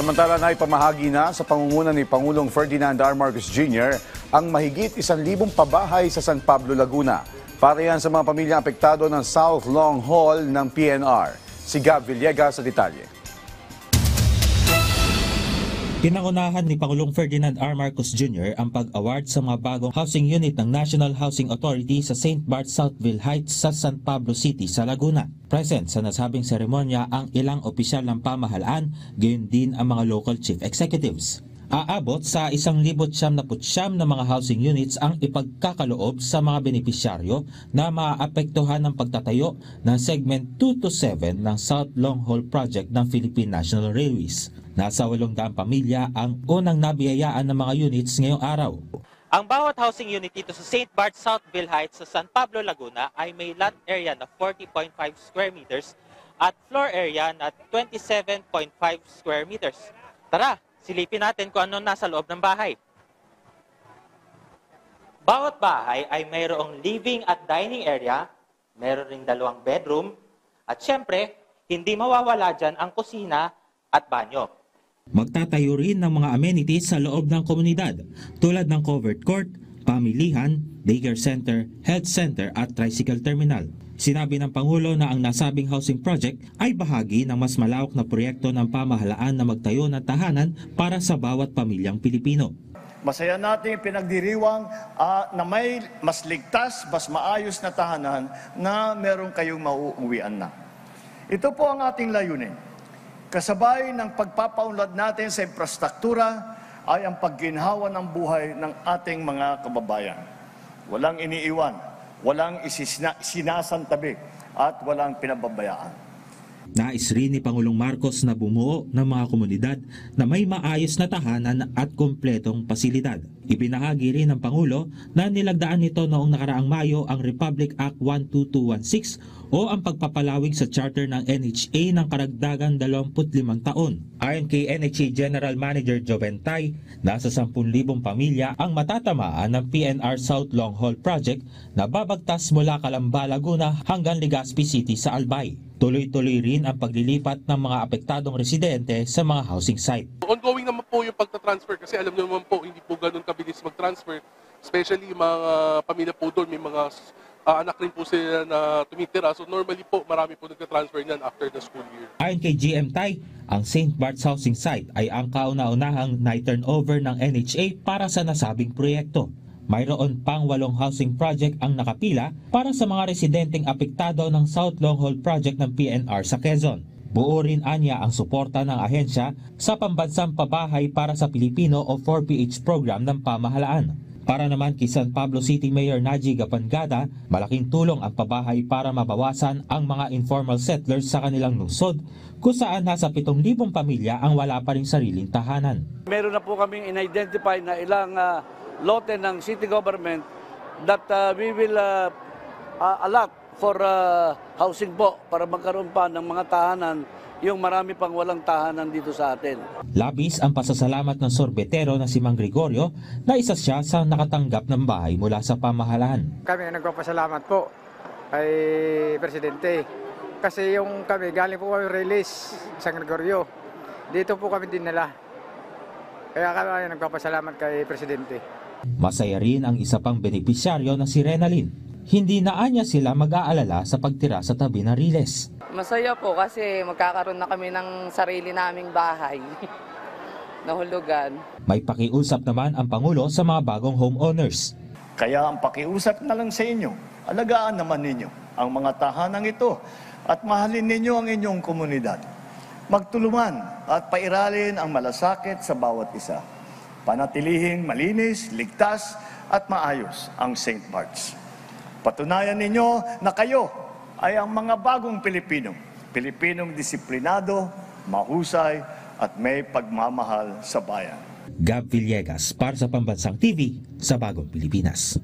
Samantala na ipamahagi na sa pangunguna ni Pangulong Ferdinand R. Marcos Jr. ang mahigit 1,000 pabahay sa San Pablo, Laguna. Para yan sa mga pamilyang apektado ng South Long Haul ng PNR. Si Gab Villegas sa detalye. Pinangunahan ni Pangulong Ferdinand R. Marcos Jr. ang pag-award sa mga bagong housing unit ng National Housing Authority sa St. Bart Southville Heights sa San Pablo City sa Laguna. Present sa nasabing seremonya ang ilang opisyal ng pamahalaan, gayon din ang mga local chief executives. Aabot sa 1,999 na mga housing units ang ipagkakaloob sa mga benepisyaryo na maaapektuhan ng pagtatayo ng segment 2 to 7 ng South Long Haul Project ng Philippine National Railways. Nasa 800 pamilya ang unang nabiyayaan ng mga units ngayong araw. Ang bawat housing unit dito sa St. Bart Southville Heights sa San Pablo, Laguna ay may lot area na 40.5 square meters at floor area na 27.5 square meters. Tara, silipin natin kung ano nasa loob ng bahay. Bawat bahay ay mayroong living at dining area, mayroon ring 2 bedroom, at syempre, hindi mawawala dyan ang kusina at banyo. Magtatayo rin ng mga amenities sa loob ng komunidad tulad ng covered court, pamilihan, daycare center, health center at tricycle terminal. Sinabi ng Pangulo na ang nasabing housing project ay bahagi ng mas malawak na proyekto ng pamahalaan na magtayo ng tahanan para sa bawat pamilyang Pilipino. Masaya natin pinagdiriwang na may mas ligtas, mas maayos na tahanan na meron kayong mauuwian na. Ito po ang ating layunin. Kasabay ng pagpapaunlad natin sa infrastruktura ay ang pagginhawa ng buhay ng ating mga kababayan. Walang iniiwan, walang sinasantabi at walang pinababayaan. Nais rin ni Pangulong Marcos na bumuo ng mga komunidad na may maayos na tahanan at kumpletong pasilidad. Ibinahagi rin ng Pangulo na nilagdaan nito noong nakaraang Mayo ang Republic Act 12216 o ang pagpapalawig sa charter ng NHA ng karagdagan 25 taon. Ayon kay NHA General Manager Joventay, nasa 10,000 pamilya ang matatamaan ng PNR South Long Haul Project na babagtas mula Calamba, Laguna hanggang Legazpi City sa Albay. Tuloy-tuloy rin ang paglilipat ng mga apektadong residente sa mga housing site. Ongoing naman po yung pagta-transfer kasi alam niyo naman po hindi po ganun kabilis mag-transfer. Especially mga pamilya po doon, may mga anak rin po sila na tumitira. So normally po marami po nagka-transfer niyan after the school year. Ayon kay GM Tay, ang St. Bart's housing site ay ang kauna-unahang na-turnover ng NHA para sa nasabing proyekto. Mayroon pang 8 housing project ang nakapila para sa mga residenteng apektado ng South Long Haul Project ng PNR sa Quezon. Buo rin anya ang suporta ng ahensya sa pambansang pabahay para sa Pilipino o 4PH program ng pamahalaan. Para naman kay San Pablo City Mayor Naji Gapangada, malaking tulong ang pabahay para mabawasan ang mga informal settlers sa kanilang lungsod, kung saan nasa 7,000 pamilya ang wala pa ring sariling tahanan. Meron na po kaming in-identify na ilang lote ng city government that we will allot for housing po para magkaroon pa ng mga tahanan yung marami pang walang tahanan dito sa atin. Labis ang pasasalamat ng sorbetero na si Mang Gregorio na isa siya sa nakatanggap ng bahay mula sa pamahalaan. Kami nagpapasalamat po kay Presidente kasi yung kami galing po kami release San Gregorio. Dito po kami dinala. Kaya kami nagpapasalamat kay Presidente. Masaya rin ang isa pang benepisyaryo na si Renalyn. Hindi na anya sila mag-aalala sa pagtira sa tabi ng Riles. Masaya po kasi magkakaroon na kami ng sarili naming bahay na hulugan. May pakiusap naman ang Pangulo sa mga bagong homeowners. Kaya ang pakiusap na lang sa inyo, alagaan naman ninyo ang mga tahanang ito at mahalin ninyo ang inyong komunidad. Magtulungan at pairalin ang malasakit sa bawat isa. Panatilihing malinis, ligtas at maayos ang St. Bart's. Patunayan ninyo na kayo ay ang mga bagong Pilipino. Pilipinong disiplinado, mahusay at may pagmamahal sa bayan. Gab Villegas para sa Pambansang TV sa Bagong Pilipinas.